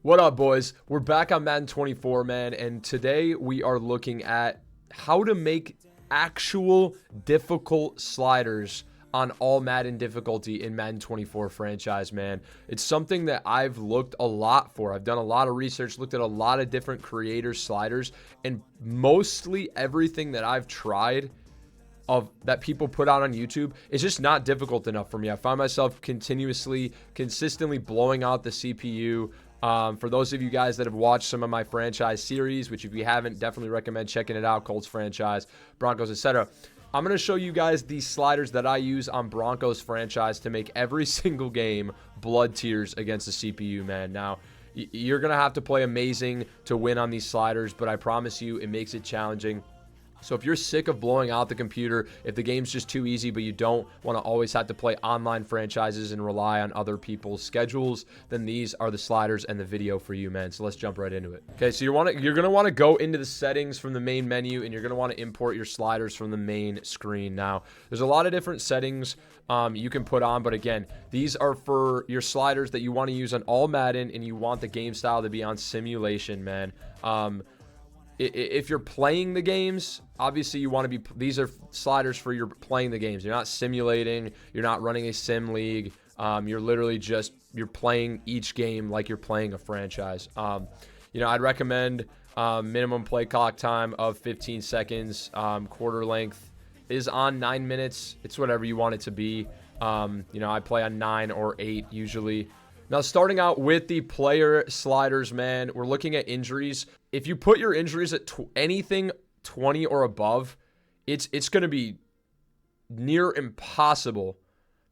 What up, boys? We're back on Madden 24, man, and today we are looking at how to make actual difficult sliders on All-Madden difficulty in Madden 24 franchise, man. It's something that I've looked a lot for. I've done a lot of research, looked at a lot of different creators' sliders, and mostly everything that I've tried that people put out on YouTube is just not difficult enough for me. I find myself consistently blowing out the CPU. For those of you guys that have watched some of my franchise series, which if you haven't, definitely recommend checking it out, Colts Franchise, Broncos, etc. I'm going to show you guys these sliders that I use on Broncos Franchise to make every single game blood tears against the CPU, man. Now, you're going to have to play amazing to win on these sliders, but I promise you it makes it challenging. So if you're sick of blowing out the computer, if the game's just too easy, but you don't want to always have to play online franchises and rely on other people's schedules, then these are the sliders and the video for you, man. So let's jump right into it. Okay, so you're going to want to go into the settings from the main menu, and you're going to want to import your sliders from the main screen. Now, there's a lot of different settings you can put on, but again, these are for your sliders that you want to use on All-Madden, and you want the game style to be on simulation, man. If you're playing the games, obviously you want to be, these are sliders for you're playing the games. You're not simulating, you're not running a sim league. You're literally just, you're playing each game like you're playing a franchise. I'd recommend minimum play clock time of 15 seconds. Quarter length is on 9 minutes. It's whatever you want it to be. I play on 9 or 8 usually. Now, starting out with the player sliders, man, we're looking at injuries. If you put your injuries at anything 20 or above, it's going to be near impossible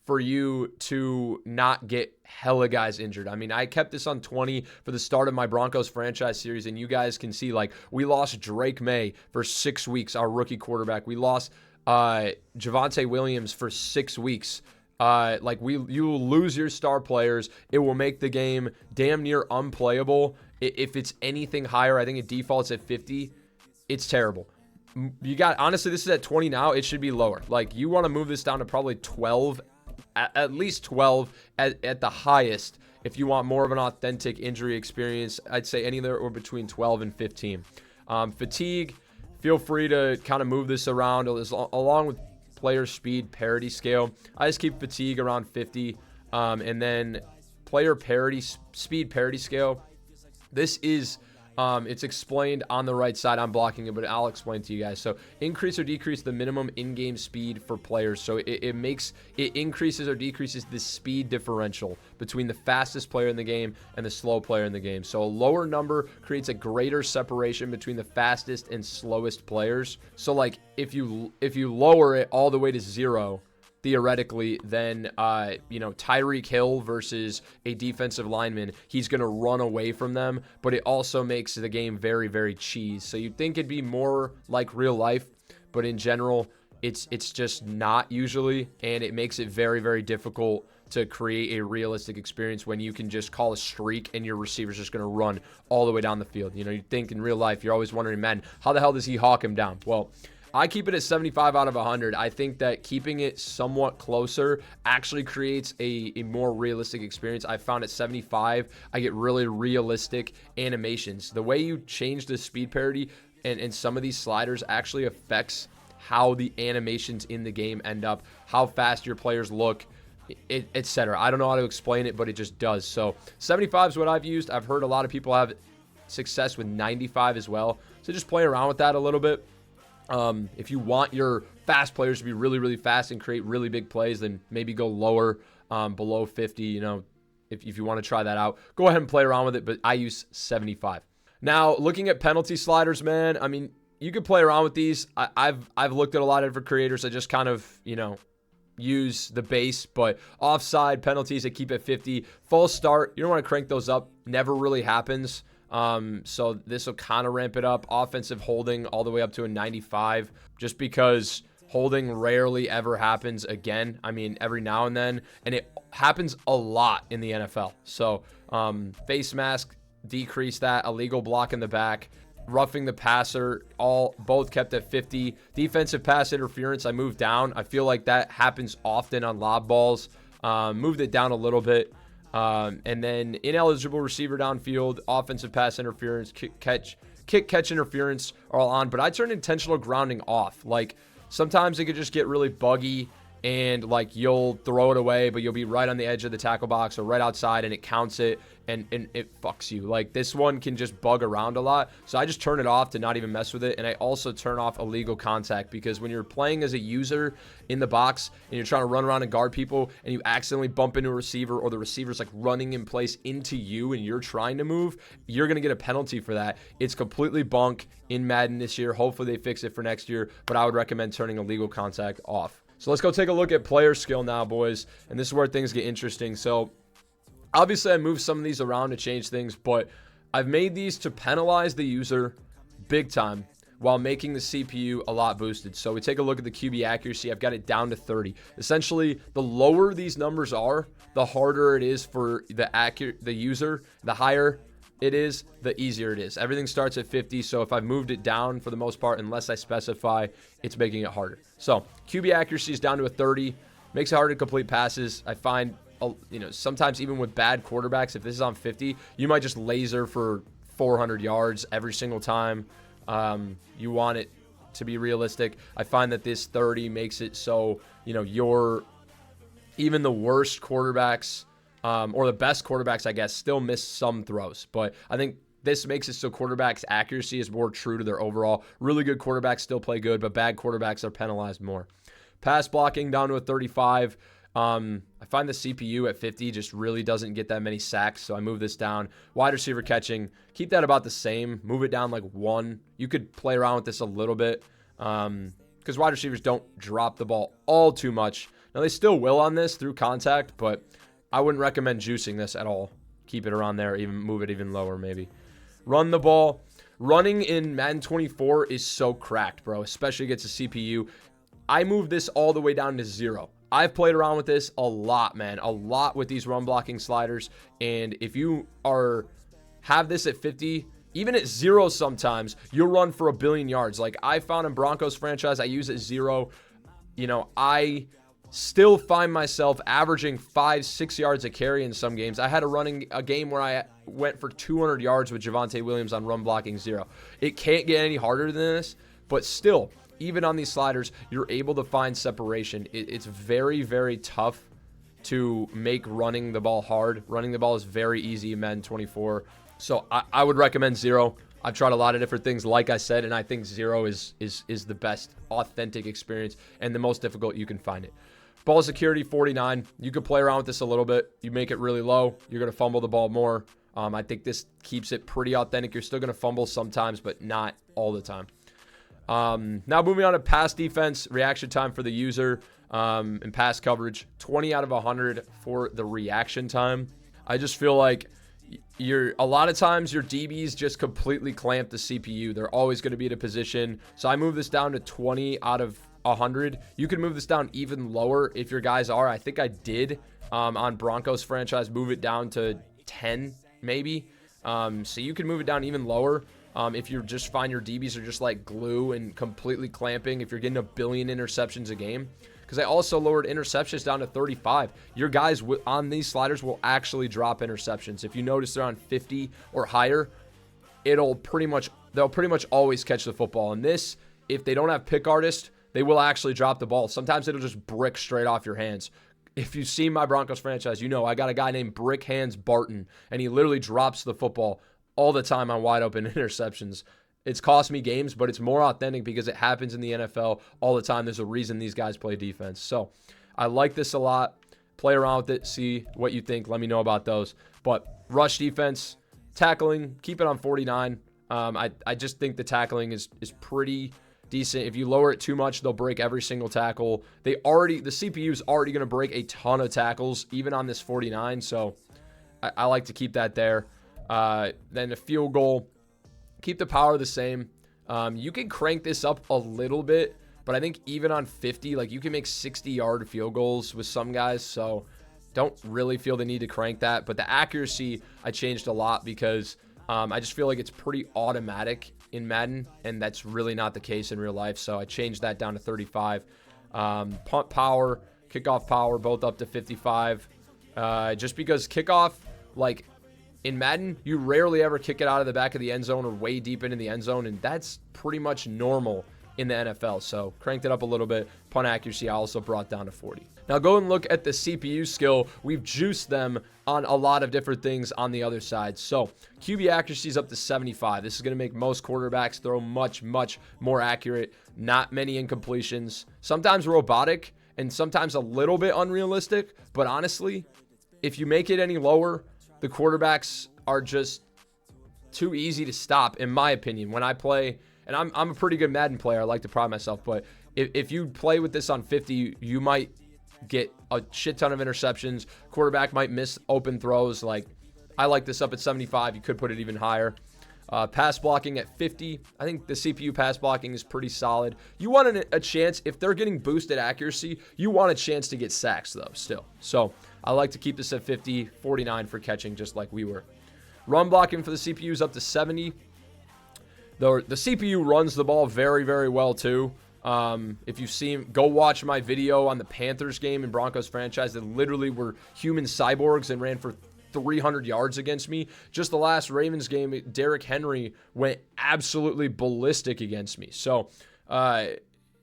for you to not get hella guys injured. I mean, I kept this on 20 for the start of my Broncos franchise series, and you guys can see, like, we lost Drake May for 6 weeks, our rookie quarterback. We lost Javonte Williams for 6 weeks. You will lose your star players. It will make the game damn near unplayable. If it's anything higher, I think it defaults at 50. It's terrible. Honestly, this is at 20 now. It should be lower. Like, you want to move this down to probably 12, at least 12 at the highest. If you want more of an authentic injury experience, I'd say anywhere or between 12 and 15. Fatigue, feel free to kind of move this around along with player speed parity scale. I just keep fatigue around 50, and then player speed parity scale. This is it's explained on the right side. I'm blocking it, but I'll explain to you guys. So increase or decrease the minimum in-game speed for players. So it increases or decreases the speed differential between the fastest player in the game and the slow player in the game. So a lower number creates a greater separation between the fastest and slowest players. So like if you lower it all the way to 0, theoretically, then Tyreek Hill versus a defensive lineman, he's going to run away from them, but it also makes the game very, very cheese. So you'd think it'd be more like real life, but in general, it's just not usually, and it makes it very, very difficult to create a realistic experience when you can just call a streak and your receiver's just going to run all the way down the field. You'd think in real life, you're always wondering, man, how the hell does he hawk him down? Well, I keep it at 75 out of 100. I think that keeping it somewhat closer actually creates a more realistic experience. I found at 75, I get really realistic animations. The way you change the speed parity and some of these sliders actually affects how the animations in the game end up, how fast your players look, etc. I don't know how to explain it, but it just does. So 75 is what I've used. I've heard a lot of people have success with 95 as well. So just play around with that a little bit. If you want your fast players to be really, really fast and create really big plays, then maybe go lower, below 50, if you want to try that out. Go ahead and play around with it, but I use 75. Now, looking at penalty sliders, man, I mean, you could play around with these. I've looked at a lot of different creators. I just kind of, use the base, but offside penalties, I keep at 50. False start, you don't want to crank those up. Never really happens. So this will kind of ramp it up. Offensive holding all the way up to a 95, just because holding rarely ever happens again. I mean, every now and then, and it happens a lot in the NFL. So face mask, decrease that. Illegal block in the back. Roughing the passer, both kept at 50. Defensive pass interference, I moved down. I feel like that happens often on lob balls. Moved it down a little bit. And then ineligible receiver downfield, offensive pass interference, kick catch interference are all on. But I turn intentional grounding off. Like, sometimes it could just get really buggy and like you'll throw it away, but you'll be right on the edge of the tackle box or right outside and it counts it and it fucks you. Like, this one can just bug around a lot. So I just turn it off to not even mess with it. And I also turn off illegal contact, because when you're playing as a user in the box and you're trying to run around and guard people and you accidentally bump into a receiver, or the receiver's like running in place into you and you're trying to move, you're going to get a penalty for that. It's completely bunk in Madden this year. Hopefully they fix it for next year, but I would recommend turning illegal contact off. So let's go take a look at player skill now, boys. And this is where things get interesting. So obviously I moved some of these around to change things, but I've made these to penalize the user big time while making the CPU a lot boosted. So we take a look at the QB accuracy. I've got it down to 30. Essentially, the lower these numbers are, the harder it is for the user. The higher it is, the easier it is. Everything starts at 50, so if I've moved it down for the most part, unless I specify, it's making it harder. So QB accuracy is down to a 30, makes it harder to complete passes. I find, sometimes even with bad quarterbacks, if this is on 50, you might just laser for 400 yards every single time. You want it to be realistic. I find that this 30 makes it so, even the worst quarterbacks, or the best quarterbacks, I guess, still miss some throws. But I think this makes it so quarterbacks' accuracy is more true to their overall. Really good quarterbacks still play good, but bad quarterbacks are penalized more. Pass blocking down to a 35. I find the CPU at 50 just really doesn't get that many sacks, so I move this down. Wide receiver catching, keep that about the same. Move it down like 1. You could play around with this a little bit, because wide receivers don't drop the ball all too much. Now, they still will on this through contact, but I wouldn't recommend juicing this at all. Keep it around there, even move it even lower maybe. Run the ball. Running in Madden 24 is so cracked, bro, especially against the CPU. I move this all the way down to 0. I've played around with this a lot, man. A lot with these run blocking sliders. And if you have this at 50, even at 0 sometimes, you'll run for 1 billion yards. Like I found in Broncos Franchise, I use it at 0. I still find myself averaging 5-6 yards a carry in some games. I had a game where I went for 200 yards with Javonte Williams on run blocking 0. It can't get any harder than this, but still, even on these sliders, you're able to find separation. It's very, very tough to make running the ball hard. Running the ball is very easy in Madden 24. So I would recommend 0. I've tried a lot of different things, like I said, and I think 0 is the best authentic experience and the most difficult you can find it. Ball security, 49. You could play around with this a little bit. You make it really low, you're going to fumble the ball more. I think this keeps it pretty authentic. You're still going to fumble sometimes, but not all the time. Now moving on to pass defense, reaction time for the user, and pass coverage, 20 out of 100 for the reaction time. I just feel like a lot of times your DBs just completely clamp the CPU. They're always going to be in a position. So I move this down to 20 out of 100. You can move this down even lower if your guys are. I think I did on Broncos Franchise move it down to 10 maybe. So you can move it down even lower. If you just find your DBs are just like glue and completely clamping, if you're getting 1 billion interceptions a game. Because I also lowered interceptions down to 35. Your guys on these sliders will actually drop interceptions. If you notice they're on 50 or higher, they'll pretty much always catch the football. And this, if they don't have pick artist, they will actually drop the ball. Sometimes it'll just brick straight off your hands. If you've seen my Broncos franchise, I got a guy named Brick Hands Barton, and he literally drops the football all the time on wide open interceptions. It's cost me games, but it's more authentic because it happens in the NFL all the time. There's a reason these guys play defense. So I like this a lot. Play around with it. See what you think. Let me know about those. But rush defense, tackling, keep it on 49. I just think the tackling is pretty decent. If you lower it too much, they'll break every single tackle. The CPU is already going to break a ton of tackles, even on this 49. So I like to keep that there. Then the field goal, keep the power the same. You can crank this up a little bit, but I think even on 50, like you can make 60-yard field goals with some guys. So don't really feel the need to crank that. But the accuracy, I changed a lot because I just feel like it's pretty automatic in Madden, and that's really not the case in real life. So I changed that down to 35. Punt power, kickoff power, both up to 55. Just because kickoff, like in Madden, you rarely ever kick it out of the back of the end zone or way deep into the end zone, and that's pretty much normal in the NFL. So cranked it up a little bit. Punt accuracy I also brought down to 40. Now go and look at the CPU skill. We've juiced them on a lot of different things on the other side. So QB accuracy is up to 75. This is going to make most quarterbacks throw much, much more accurate. Not many incompletions. Sometimes robotic and sometimes a little bit unrealistic. But honestly, if you make it any lower, the quarterbacks are just too easy to stop, in my opinion. When I play, and I'm a pretty good Madden player, I like to pride myself, but if you play with this on 50, you might get a shit ton of interceptions. Quarterback might miss open throws. Like, I like this up at 75. You could put it even higher. Pass blocking at 50. I think the CPU pass blocking is pretty solid. You want a chance, if they're getting boosted accuracy, you want a chance to get sacks, though, still. So I like to keep this at 50, 49 for catching, just like we were. Run blocking for the CPU is up to 70. The CPU runs the ball very, very well, too. If you've seen, go watch my video on the Panthers game in Broncos Franchise that literally were human cyborgs and ran for 300 yards against me. Just the last Ravens game, Derrick Henry went absolutely ballistic against me. So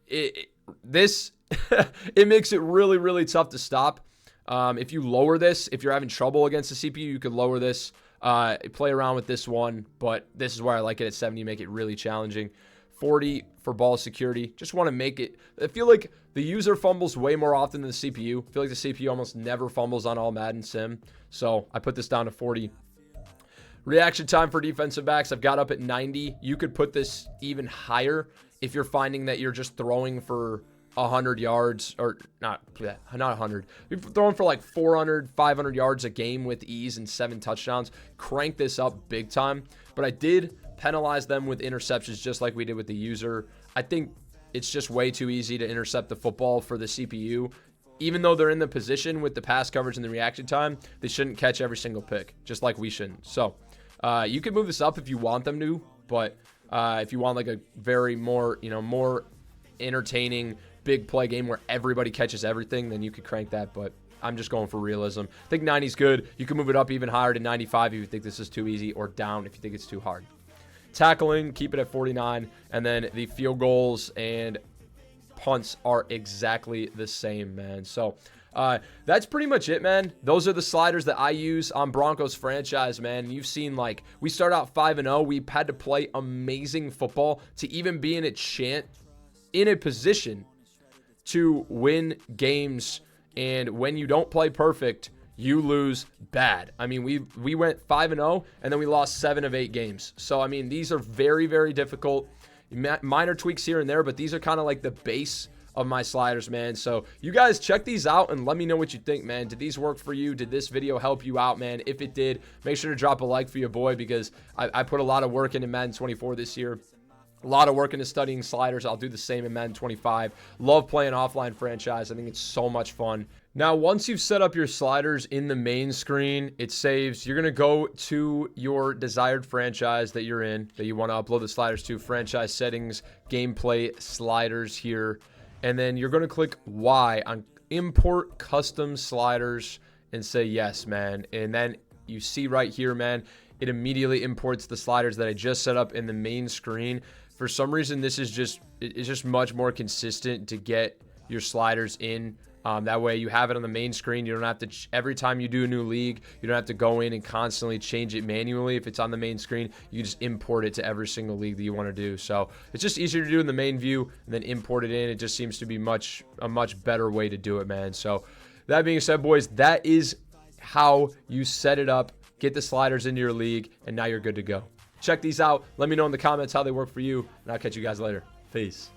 it makes it really, really tough to stop. If you lower this, if you're having trouble against the CPU, you could lower this, play around with this one, but this is where I like it at 70, make it really challenging. 40 for ball security. Just want to make it, I feel like the user fumbles way more often than the CPU. I feel like the CPU almost never fumbles on All-Madden Sim. So I put this down to 40. Reaction time for defensive backs, I've got up at 90. You could put this even higher if you're finding that you're just throwing for 100 yards, or not 100. You're throwing for like 400, 500 yards a game with ease and 7 touchdowns. Crank this up big time. But I did penalize them with interceptions just like we did with the user. I think it's just way too easy to intercept the football for the CPU. Even though they're in the position with the pass coverage and the reaction time, they shouldn't catch every single pick, just like we shouldn't. So you can move this up if you want them to, but if you want like a very more entertaining big play game where everybody catches everything, then you could crank that, but I'm just going for realism. I think 90 is good. You can move it up even higher to 95 if you think this is too easy, or down if you think it's too hard. Tackling, keep it at 49, and then the field goals and punts are exactly the same, man. So that's pretty much it, man. Those are the sliders that I use on Broncos Franchise, man. You've seen, like, we start out 5-0. We had to play amazing football to even be in a position to win games. And when you don't play perfect, you lose bad. I mean, we went 5-0, and then we lost 7 of 8 games. So, I mean, these are very, very difficult. Minor tweaks here and there, but these are kind of like the base of my sliders, man. So you guys check these out and let me know what you think, man. Did these work for you? Did this video help you out, man? If it did, make sure to drop a like for your boy, because I put a lot of work into Madden 24 this year. A lot of work into studying sliders. I'll do the same in Madden 25. Love playing offline franchise. I think it's so much fun. Now, once you've set up your sliders in the main screen, it saves. You're going to go to your desired franchise that you're in, that you want to upload the sliders to, franchise settings, gameplay sliders here. And then you're going to click Y on import custom sliders and say yes, man. And then you see right here, man, it immediately imports the sliders that I just set up in the main screen. For some reason, this is just much more consistent to get your sliders in. That way you have it on the main screen. You don't have to, every time you do a new league, you don't have to go in and constantly change it manually. If it's on the main screen, you just import it to every single league that you want to do. So it's just easier to do in the main view and then import it in. It just seems to be a much better way to do it, man. So that being said, boys, that is how you set it up, get the sliders into your league, and now you're good to go. Check these out. Let me know in the comments how they work for you, and I'll catch you guys later. Peace.